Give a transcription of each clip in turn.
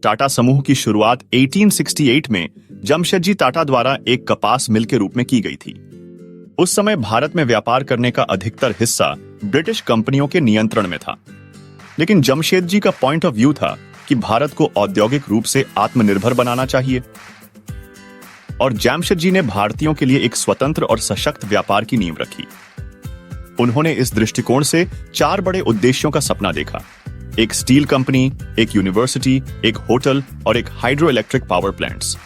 टाटा समूह की शुरुआत 1868 में जमशेदजी टाटा द्वारा एक कपास मिल के रूप में की गई थी। उस समय भारत में व्यापार करने का अधिकतर हिस्सा ब्रिटिश कंपनियों के नियंत्रण में था, लेकिन जमशेदजी का पॉइंट ऑफ व्यू था कि भारत को औद्योगिक रूप से आत्मनिर्भर बनाना चाहिए और जमशेदजी ने भारतीयों के लिए एक स्वतंत्र और सशक्त व्यापार की नींव रखी। उन्होंने इस दृष्टिकोण से 4 बड़े उद्देश्यों का सपना देखा: एक स्टील कंपनी, एक यूनिवर्सिटी, एक होटल और एक hydro electric power plants.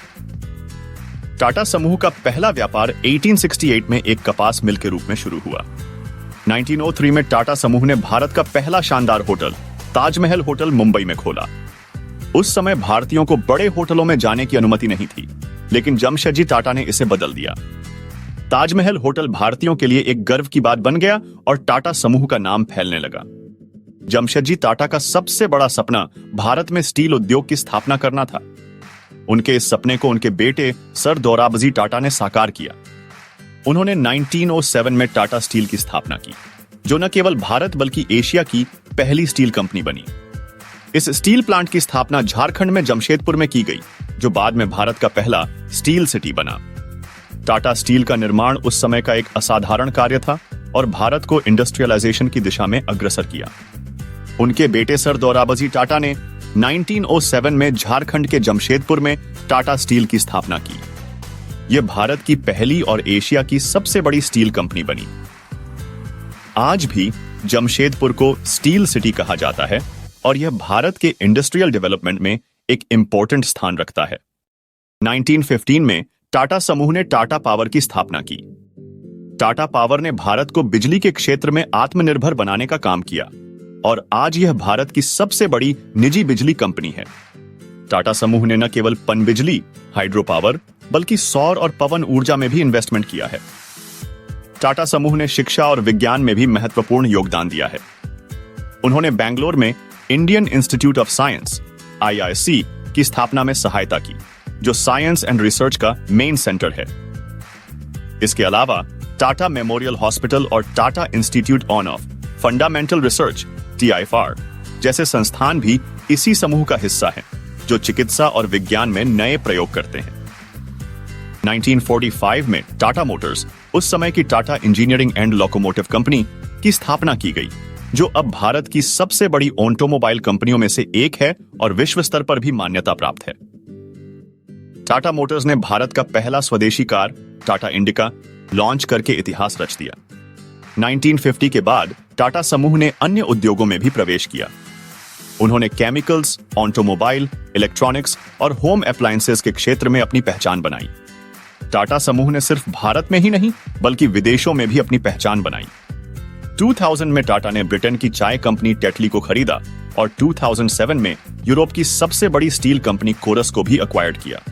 Tata समूह का पहला व्यापार 1868 में एक कपास मिल के रूप में शुरू हुआ। 1903 में टाटा समूह ने भारत का पहला शानदार होटल ताजमहल होटल मुंबई में खोला। उस समय भारतीयों को बड़े होटलों में जाने की अनुमति नहीं थी, लेकिन जमशेदजी टाटा ने इसे बदल दिया। ताजमहल होटल भारतीयों के लिए एक गर्व की बात बन गया और टाटा समूह का नाम फैलने लगा। जमशेदजी टाटा का सबसे बड़ा सपना भारत में स्टील उद्योग की स्थापना करना था। उनके इस सपने को उनके बेटे सर दोराबजी टाटा ने साकार किया। उन्होंने 1907 में टाटा स्टील की स्थापना की, जो न केवल भारत बल्कि एशिया की पहली स्टील कंपनी बनी। इस स्टील प्लांट की स्थापना झारखंड में जमशेदपुर में की गई, जो बाद में भारत का पहला स्टील सिटी बना। टाटा स्टील का निर्माण उस समय का एक असाधारण कार्य था और भारत को इंडस्ट्रियलाइजेशन की दिशा में अग्रसर किया। उनके बेटे सर दोराबजी टाटा ने 1907 में झारखंड के जमशेदपुर में टाटा स्टील की स्थापना की। यह भारत की पहली और एशिया की सबसे बड़ी स्टील कंपनी बनी। आज भी जमशेदपुर को स्टील सिटी कहा जाता है और यह भारत के इंडस्ट्रियल डेवलपमेंट में एक इंपॉर्टेंट स्थान रखता है। 1915 में टाटा समूह ने टाटा पावर की स्थापना की। टाटा पावर ने भारत को बिजली के क्षेत्र में आत्मनिर्भर बनाने का काम किया और आज यह भारत की सबसे बड़ी निजी बिजली कंपनी है। टाटा समूह ने न केवल पनबिजली, हाइड्रो पावर, बल्कि सौर और पवन ऊर्जा में भी इन्वेस्टमेंट किया है। टाटा समूह ने शिक्षा और विज्ञान में भी महत्वपूर्ण योगदान दिया है। उन्होंने बेंगलोर में Indian institute of science (IISc) की स्थापना में सहायता की, जो साइंस एंड रिसर्च का मेन सेंटर है। इसके अलावा टाटा मेमोरियल हॉस्पिटल और Tata institute of fundamental research (TIFR) जैसे संस्थान भी इसी समूह का हिस्सा हैं, जो चिकित्सा और विज्ञान में नए प्रयोग करते हैं। 1945 में टाटा मोटर्स, उस समय की Tata engineering and locomotive company, की स्थापना की गई, जो अब भारत की सबसे बड़ी ऑटोमोबाइल कंपनियों में से एक है और विश्व स्तर पर भी मान्यता प्राप्त है। टाटा मोटर्स ने भारत का पहला स्वदेशी कार टाटा इंडिका लॉन्च करके इतिहास रच दिया। 1950 के बाद टाटा समूह ने अन्य उद्योगों में भी प्रवेश किया। उन्होंने केमिकल्स, ऑटोमोबाइल, इलेक्ट्रॉनिक्स और होम अप्लायंसेस के क्षेत्र में अपनी पहचान बनाई। टाटा समूह ने सिर्फ भारत में ही नहीं बल्कि विदेशों में भी अपनी पहचान बनाई। 2000 में टाटा ने ब्रिटेन की चाय कंपनी टेटली को खरीदा और 2007 में यूरोप की सबसे बड़ी स्टील कंपनी कोरस को भी एक्वायर्ड किया।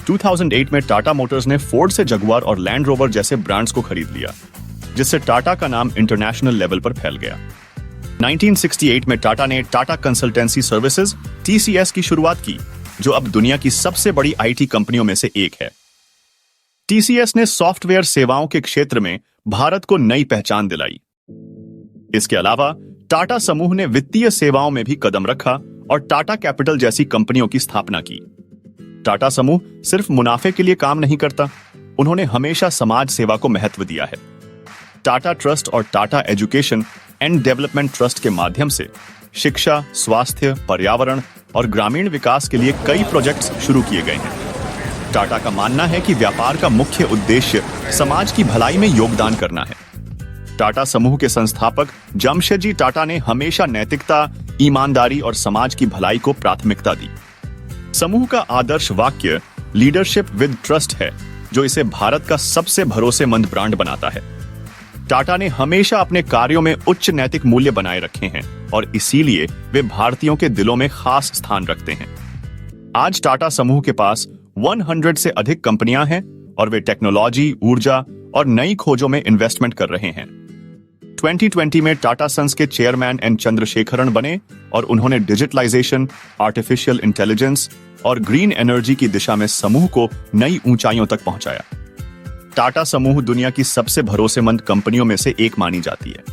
2008 में टाटा मोटर्स ने फोर्ड से जगुआर और लैंड रोवर जैसे ब्रांड्स को खरीद लिया, जिससे टाटा का नाम इंटरनेशनल लेवल पर फैल गया। 1968 में टाटा ने टाटा कंसल्टेंसी सर्विसेज (TCS) की शुरुआत की, जो अब दुनिया की सबसे बड़ी IT कंपनियों में से एक है। TCS ने सॉफ्टवेयर सेवाओं के क्षेत्र में भारत को नई पहचान दिलाई। इसके अलावा टाटा समूह ने वित्तीय सेवाओं में भी कदम रखा और टाटा कैपिटल जैसी कंपनियों की स्थापना की। टाटा समूह सिर्फ मुनाफे के लिए काम नहीं करता, उन्होंने हमेशा समाज सेवा को महत्व दिया है। टाटा ट्रस्ट और Tata education and development trust के माध्यम से शिक्षा, स्वास्थ्य, पर्यावरण और ग्रामीण विकास के लिए कई प्रोजेक्ट्स शुरू किए गए हैं। टाटा का मानना है कि व्यापार का मुख्य उद्देश्य समाज की भलाई में योगदान करना है। टाटा समूह के संस्थापक जमशेदजी टाटा ने हमेशा नैतिकता, ईमानदारी और समाज की भलाई को प्राथमिकता दी। समूह का आदर्श वाक्य लीडरशिप विद ट्रस्ट है, जो इसे भारत का सबसे भरोसेमंद ब्रांड बनाता है। टाटा ने हमेशा अपने कार्यों में उच्च नैतिक मूल्य बनाए रखे हैं और इसीलिए वे भारतीयों के दिलों में खास स्थान रखते हैं। आज टाटा समूह के पास 100 से अधिक कंपनियां हैं और वे टेक्नोलॉजी, ऊर्जा और नई खोजों में इन्वेस्टमेंट कर रहे हैं। 2020 में टाटा सन्स के चेयरमैन एन चंद्रशेखरन बने और उन्होंने डिजिटलाइजेशन, आर्टिफिशियल इंटेलिजेंस और ग्रीन एनर्जी की दिशा में समूह को नई ऊंचाइयों तक पहुंचाया। टाटा समूह दुनिया की सबसे भरोसेमंद कंपनियों में से एक मानी जाती है।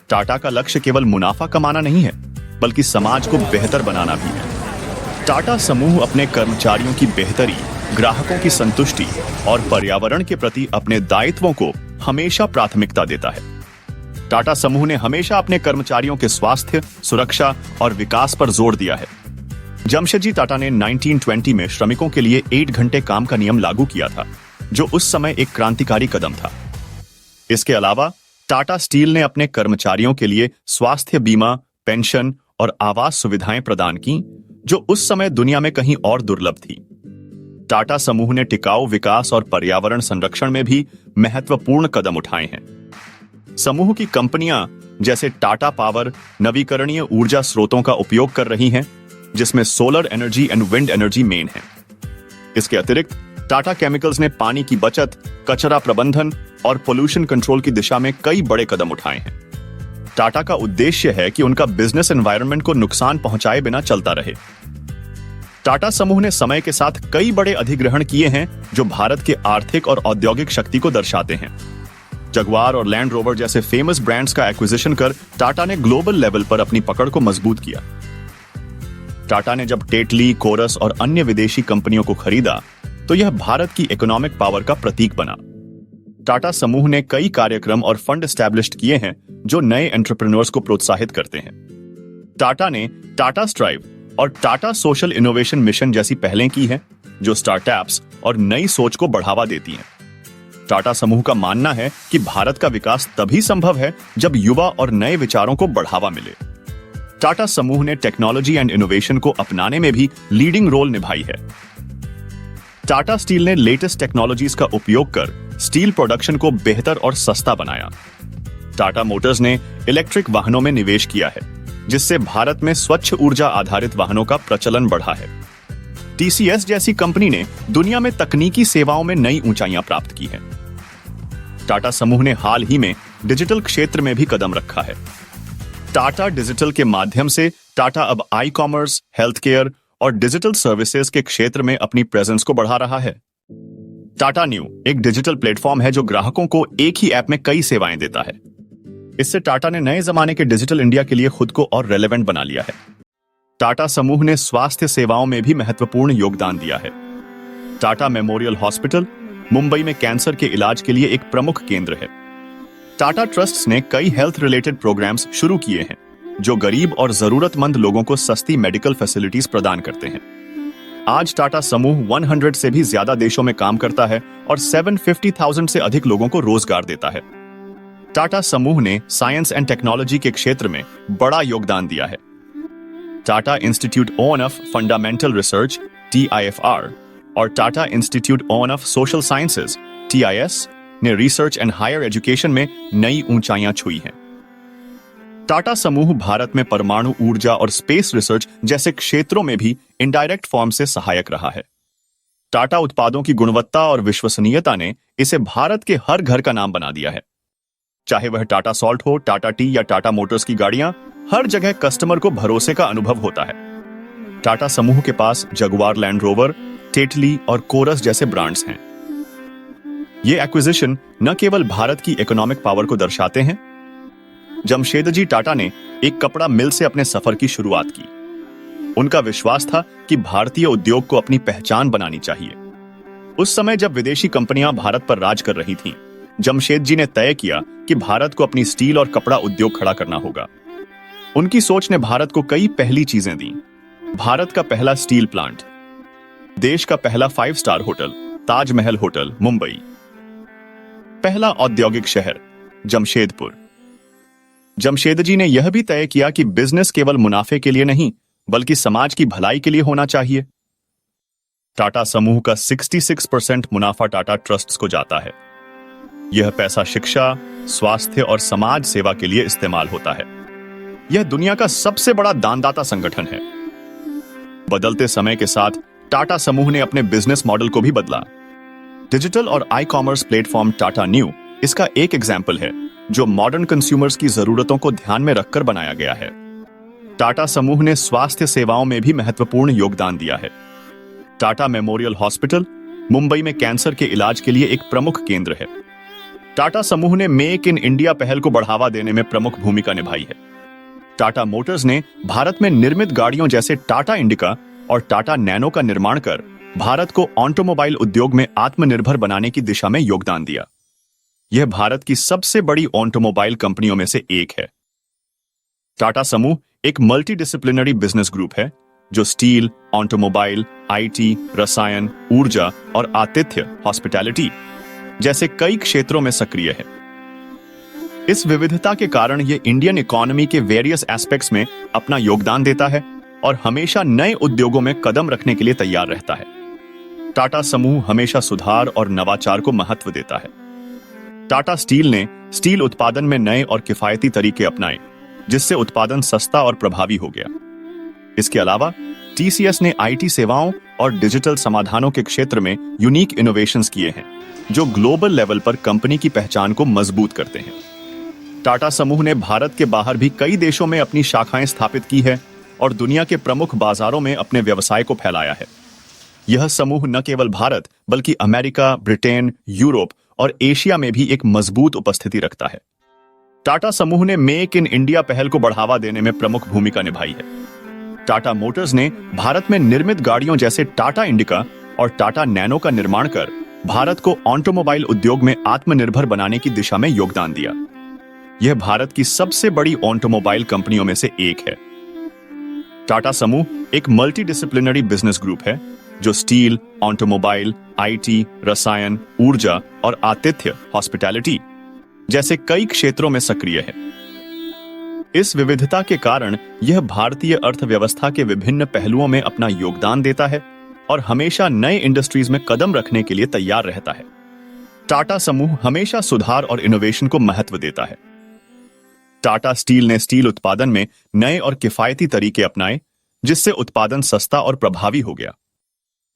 टाटा का लक्ष्य केवल मुनाफा कमाना नहीं है, बल्कि समाज को बेहतर बनाना भी है। टाटा समूह अपने कर्मचारियों की बेहतरी, ग्राहकों की संतुष्टि और पर्यावरण के प्रति अपने दायित्वों को हमेशा प्राथमिकता देता है। टाटा समूह ने हमेशा अपने कर्मचारियों के स्वास्थ्य, सुरक्षा और विकास पर जोर दिया है। जमशेदजी टाटा ने 1920 में श्रमिकों के लिए 8 घंटे काम का नियम लागू किया था, जो उस समय एक क्रांतिकारी कदम था। इसके अलावा टाटा स्टील ने अपने कर्मचारियों के लिए स्वास्थ्य बीमा, पेंशन और आवास सुविधाएं प्रदान की, जो उस समय दुनिया में कहीं और दुर्लभ थी। टाटा समूह ने टिकाऊ विकास और पर्यावरण संरक्षण में भी महत्वपूर्ण कदम उठाए हैं। समूह की कंपनियां जैसे टाटा पावर नवीकरणीय ऊर्जा स्रोतों का उपयोग कर रही हैं, जिसमें solar energy and wind energy main है। इसके अतिरिक्त टाटा केमिकल्स ने पानी की बचत, कचरा प्रबंधन और पोल्यूशन कंट्रोल की दिशा में कई बड़े कदम उठाए हैं। टाटा का उद्देश्य है कि उनका बिजनेस एनवायरनमेंट को नुकसान पहुंचाए बिना चलता रहे। टाटा समूह ने समय के साथ कई बड़े अधिग्रहण किए हैं, जो भारत के आर्थिक और औद्योगिक शक्ति को दर्शाते हैं। जगुआर और लैंड रोवर जैसे फेमस ब्रांड्स का एक्विजिशन कर टाटा ने ग्लोबल लेवल पर अपनी पकड़ को मजबूत किया। टाटा ने जब टेटली, कोरस और अन्य विदेशी कंपनियों को खरीदा, तो यह भारत की इकोनॉमिक पावर का प्रतीक बना। टाटा समूह ने कई कार्यक्रम और फंड एस्टैब्लिश्ड किए हैं, जो नए एंटरप्रेन्योर्स को प्रोत्साहित करते हैं। टाटा ने टाटा स्ट्राइव और टाटा सोशल इनोवेशन मिशन जैसी पहलें की हैं, जो स्टार्टअप्स और नई सोच को बढ़ावा देती हैं। टाटा समूह का मानना है कि भारत का विकास तभी संभव है जब युवा और नए विचारों को बढ़ावा मिले। टाटा समूह ने टेक्नोलॉजी एंड इनोवेशन को अपनाने में भी लीडिंग रोल निभाई है। टाटा स्टील ने लेटेस्ट टेक्नोलॉजीज का उपयोग कर स्टील प्रोडक्शन को बेहतर और सस्ता बनाया। टाटा मोटर्स ने इलेक्ट्रिक वाहनों में निवेश किया है, जिससे भारत में स्वच्छ ऊर्जा आधारित वाहनों का प्रचलन बढ़ा है। टीसीएस जैसी कंपनी ने दुनिया में तकनीकी सेवाओं में नई ऊंचाइयां प्राप्त की हैं। टाटा समूह ने हाल ही में डिजिटल क्षेत्र में भी कदम रखा है। टाटा डिजिटल के माध्यम से टाटा अब ई कॉमर्स, हेल्थ केयर और डिजिटल सर्विसेज के क्षेत्र में अपनी प्रेजेंस को बढ़ा रहा है। टाटा न्यू एक डिजिटल प्लेटफॉर्म है, जो ग्राहकों को एक ही ऐप में कई सेवाएं देता है। इससे टाटा ने नए जमाने के डिजिटल इंडिया के लिए खुद को और रेलेवेंट बना लिया है। टाटा समूह ने स्वास्थ्य सेवाओं में भी महत्वपूर्ण योगदान दिया है। टाटा मेमोरियल हॉस्पिटल मुंबई में कैंसर के इलाज के लिए एक प्रमुख केंद्र है। टाटा ट्रस्ट्स ने कई हेल्थ रिलेटेड प्रोग्राम्स शुरू किए हैं, जो गरीब और जरूरतमंद लोगों को सस्ती मेडिकल फैसिलिटीज प्रदान करते हैं। आज टाटा समूह 100 से भी ज्यादा देशों में काम करता है और 750,000 से अधिक लोगों को रोजगार देता है। टाटा समूह ने साइंस एंड टेक्नोलॉजी के क्षेत्र में बड़ा योगदान दिया है। Tata institute of fundamental research (TIFR) और Tata institute of social sciences (TIS) ने रिसर्च एंड हायर एजुकेशन में नई ऊंचाइयां छुई हैं। टाटा समूह भारत में परमाणु ऊर्जा और स्पेस रिसर्च जैसे क्षेत्रों में भी इनडायरेक्ट फॉर्म से सहायक रहा है। टाटा उत्पादों की गुणवत्ता और विश्वसनीयता ने इसे भारत के हर घर का नाम बना दिया है। चाहे वह टाटा सॉल्ट हो, टाटा टी या टाटा मोटर्स की गाड़ियां, हर जगह कस्टमर को भरोसे का अनुभव होता है। टाटा समूह के पास जगुआर लैंड रोवर, टेटली और कोरस जैसे ब्रांड्स हैं। ये एक्विजिशन न केवल भारत की इकोनॉमिक पावर को दर्शाते हैं। जमशेदजी टाटा ने एक कपड़ा मिल से अपने सफर की शुरुआत की। उनका विश्वास था कि भारतीय उद्योग को अपनी पहचान बनानी चाहिए। उस समय जब विदेशी कंपनियां भारत पर राज कर रही थीं, जमशेदजी ने तय किया कि भारत को अपनी स्टील और कपड़ा उद्योग खड़ा करना होगा। उनकी सोच ने भारत को कई पहली चीजें दी। भारत का पहला स्टील प्लांट, देश का पहला 5 star hotel Taj Mahal hotel Mumbai, पहला औद्योगिक शहर जमशेदपुर। जमशेदजी ने यह भी तय किया कि बिजनेस केवल मुनाफे के लिए नहीं, बल्कि समाज की भलाई के लिए होना चाहिए। टाटा समूह का 66% मुनाफा टाटा ट्रस्ट्स को जाता है। यह पैसा शिक्षा, स्वास्थ्य और समाज सेवा के लिए इस्तेमाल होता है। यह दुनिया का सबसे बड़ा दानदाता संगठन है। बदलते समय के साथ टाटा समूह ने अपने बिजनेस मॉडल को भी बदला। डिजिटल और e commerce platform Tata new इसका एक एग्जाम्पल है, जो मॉडर्न कंज्यूमर्स की जरूरतों को ध्यान में रखकर बनाया गया है। टाटा समूह ने स्वास्थ्य सेवाओं में भी महत्वपूर्ण योगदान दिया है। टाटा मेमोरियल हॉस्पिटल मुंबई में कैंसर के इलाज के लिए एक प्रमुख केंद्र है। टाटा समूह ने मेक इन इंडिया पहल को बढ़ावा देने में प्रमुख भूमिका निभाई है। टाटा मोटर्स ने भारत में निर्मित गाड़ियों जैसे टाटा इंडिका और टाटा नैनो का निर्माण कर भारत को ऑटोमोबाइल उद्योग में आत्मनिर्भर बनाने की दिशा में योगदान दिया। यह भारत की सबसे बड़ी ऑटोमोबाइल कंपनियों में से एक है। टाटा समूह एक मल्टी डिसिप्लिनरी बिजनेस ग्रुप है जो स्टील, ऑटोमोबाइल, आईटी, रसायन, ऊर्जा और आतिथ्य, हॉस्पिटैलिटी जैसे कई क्षेत्रों में सक्रिय है। इस विविधता के कारण यह इंडियन इकोनॉमी के वेरियस एस्पेक्ट्स में अपना योगदान देता है और हमेशा नए उद्योगों में कदम रखने के लिए तैयार रहता है। टाटा समूह हमेशा सुधार और नवाचार को महत्व देता है। टाटा स्टील ने स्टील उत्पादन में नए और किफायती तरीके अपनाए, जिससे उत्पादन सस्ता और प्रभावी हो गया। इसके अलावा टीसीएस ने आईटी सेवाओं और डिजिटल समाधानों के क्षेत्र में यूनिक इनोवेशंस किए हैं, जो ग्लोबल लेवल पर कंपनी की पहचान को मजबूत करते हैं। टाटा समूह ने भारत के बाहर भी कई देशों में अपनी शाखाएं स्थापित की है और दुनिया के प्रमुख बाजारों में अपने व्यवसाय को फैलाया है। यह समूह न केवल भारत बल्कि अमेरिका, ब्रिटेन, यूरोप और एशिया में भी एक मजबूत उपस्थिति रखता है। टाटा समूह ने मेक इन इंडिया पहल को बढ़ावा देने में प्रमुख भूमिका निभाई है। टाटा मोटर्स ने भारत में निर्मित गाड़ियों जैसे टाटा इंडिका और टाटा नैनो का निर्माण कर भारत को ऑटोमोबाइल उद्योग में आत्मनिर्भर बनाने की दिशा में योगदान दिया। यह भारत की सबसे बड़ी ऑटोमोबाइल कंपनियों में से एक है। टाटा समूह एक मल्टी डिसिप्लिनरी बिजनेस ग्रुप है जो स्टील, ऑटोमोबाइल, आईटी, रसायन, ऊर्जा और आतिथ्य, हॉस्पिटैलिटी जैसे कई क्षेत्रों में सक्रिय है। इस विविधता के कारण यह भारतीय अर्थव्यवस्था के विभिन्न पहलुओं में अपना योगदान देता है और हमेशा नए इंडस्ट्रीज में कदम रखने के लिए तैयार रहता है। टाटा समूह हमेशा सुधार और इनोवेशन को महत्व देता है। टाटा स्टील ने स्टील उत्पादन में नए और किफायती तरीके अपनाए, जिससे उत्पादन सस्ता और प्रभावी हो गया।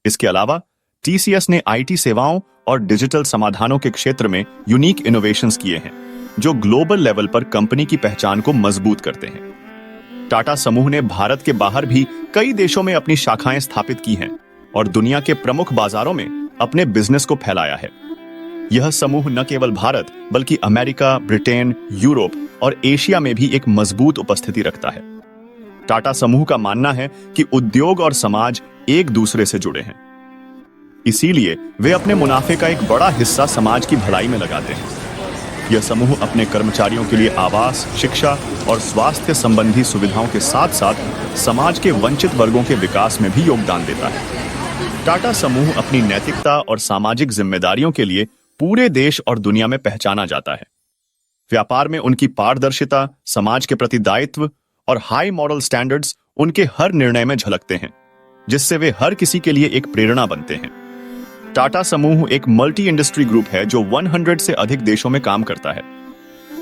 इसके अलावा टीसीएस ने आईटी सेवाओं और डिजिटल समाधानों के क्षेत्र में यूनिक इनोवेशंस किए हैं, जो ग्लोबल लेवल पर कंपनी की पहचान को मजबूत करते हैं। टाटा समूह ने भारत के बाहर भी कई देशों में अपनी शाखाएं स्थापित की हैं और दुनिया के प्रमुख बाजारों में अपने बिजनेस को फैलाया है। यह समूह न केवल भारत बल्कि अमेरिका, ब्रिटेन, यूरोप और एशिया में भी एक मजबूत उपस्थिति रखता है। टाटा समूह का मानना है कि उद्योग और समाज एक दूसरे से जुड़े हैं, इसीलिए वे अपने मुनाफे का एक बड़ा हिस्सा समाज की भलाई में लगाते हैं। यह समूह अपने कर्मचारियों के लिए आवास, शिक्षा और स्वास्थ्य संबंधी सुविधाओं के साथ साथ समाज के वंचित वर्गों के विकास में भी योगदान देता है। टाटा समूह अपनी नैतिकता और सामाजिक जिम्मेदारियों के लिए पूरे देश और दुनिया में पहचाना जाता है। व्यापार में उनकी पारदर्शिता, समाज के प्रति दायित्व और हाई मॉरल स्टैंडर्ड्स उनके हर निर्णय में झलकते हैं, जिससे वे हर किसी के लिए एक प्रेरणा बनते हैं। टाटा समूह एक मल्टी इंडस्ट्री ग्रुप है जो 100 से अधिक देशों में काम करता है।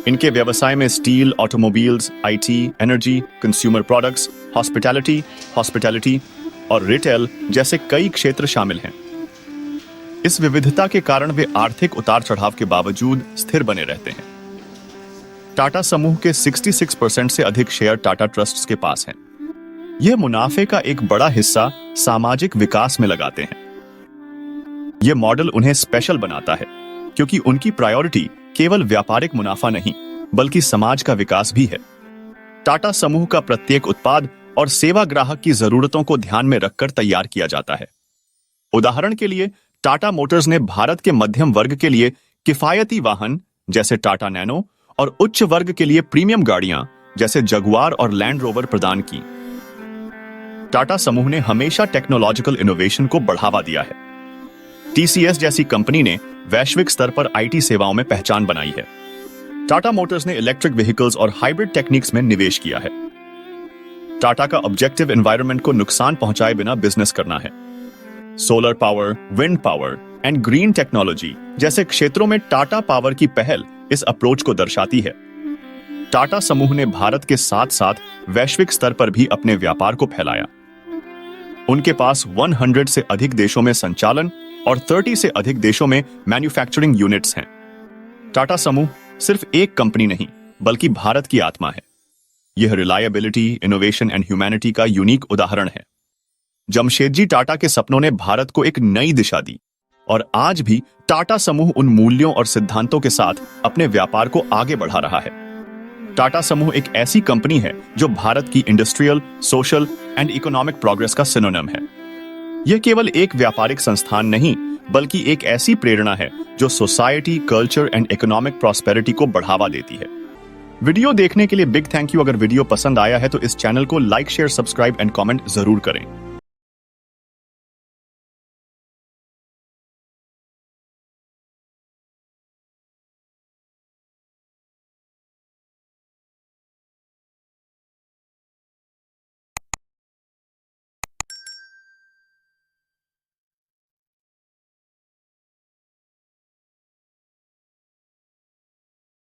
इनके व्यवसाय में steel, automobiles, IT, energy, consumer products, hospitality और रिटेल जैसे कई क्षेत्र शामिल हैं। इस विविधता के कारण वे आर्थिक उतार चढ़ाव के बावजूद स्थिर बने रहते हैं। टाटा समूह के 66% से अधिक शेयर टाटा ट्रस्ट्स के पास हैं। यह मुनाफे का एक बड़ा हिस्सा सामाजिक विकास में लगाते हैं। यह मॉडल उन्हें स्पेशल बनाता है क्योंकि उनकी प्रायोरिटी केवल व्यापारिक मुनाफा नहीं बल्कि समाज का विकास भी है। टाटा समूह का प्रत्येक उत्पाद और सेवा ग्राहक की जरूरतों को ध्यान में रखकर तैयार किया जाता है। उदाहरण के लिए टाटा मोटर्स ने भारत के मध्यम वर्ग के लिए किफायती वाहन जैसे टाटा नैनो और उच्च वर्ग के लिए प्रीमियम गाड़ियां जैसे जगुआर और लैंड रोवर प्रदान की। टाटा समूह ने हमेशा टेक्नोलॉजिकल इनोवेशन को बढ़ावा दिया है। टीसीएस जैसी कंपनी ने वैश्विक स्तर पर आईटी सेवाओं में पहचान बनाई है। टाटा मोटर्स ने इलेक्ट्रिक व्हीकल्स और हाइब्रिड टेक्निक्स में निवेश किया है। टाटा का ऑब्जेक्टिव एनवायरनमेंट को नुकसान पहुंचाए बिना बिजनेस करना है। Solar power, wind power and green technology जैसे क्षेत्रों में टाटा पावर की पहल इस अप्रोच को दर्शाती है। टाटा समूह ने भारत के साथ साथ वैश्विक स्तर पर भी अपने व्यापार को फैलाया। उनके पास 100 से अधिक देशों में संचालन और 30 से अधिक देशों में मैन्युफैक्चरिंग यूनिट्स हैं। टाटा समूह सिर्फ एक कंपनी नहीं बल्कि भारत की आत्मा है। यह रिलायबिलिटी, इनोवेशन एंड ह्यूमैनिटी का यूनिक उदाहरण है। जमशेदजी टाटा के सपनों ने भारत को एक नई दिशा दी और आज भी टाटा समूह उन मूल्यों और सिद्धांतों के साथ अपने व्यापार को आगे बढ़ा रहा है। टाटा समूह एक ऐसी कंपनी है जो भारत की industrial, social and economic progress का सिनोनिम है। यह केवल एक व्यापारिक संस्थान नहीं, बल्कि एक ऐसी प्रेरणा है जो society, culture and economic prosperity को बढ़ावा देती है। वीडियो देखने के लिए बिग थैंक यू। अगर वीडियो पसंद आया है तो इस चैनल को like, share, subscribe and comment जरूर करें।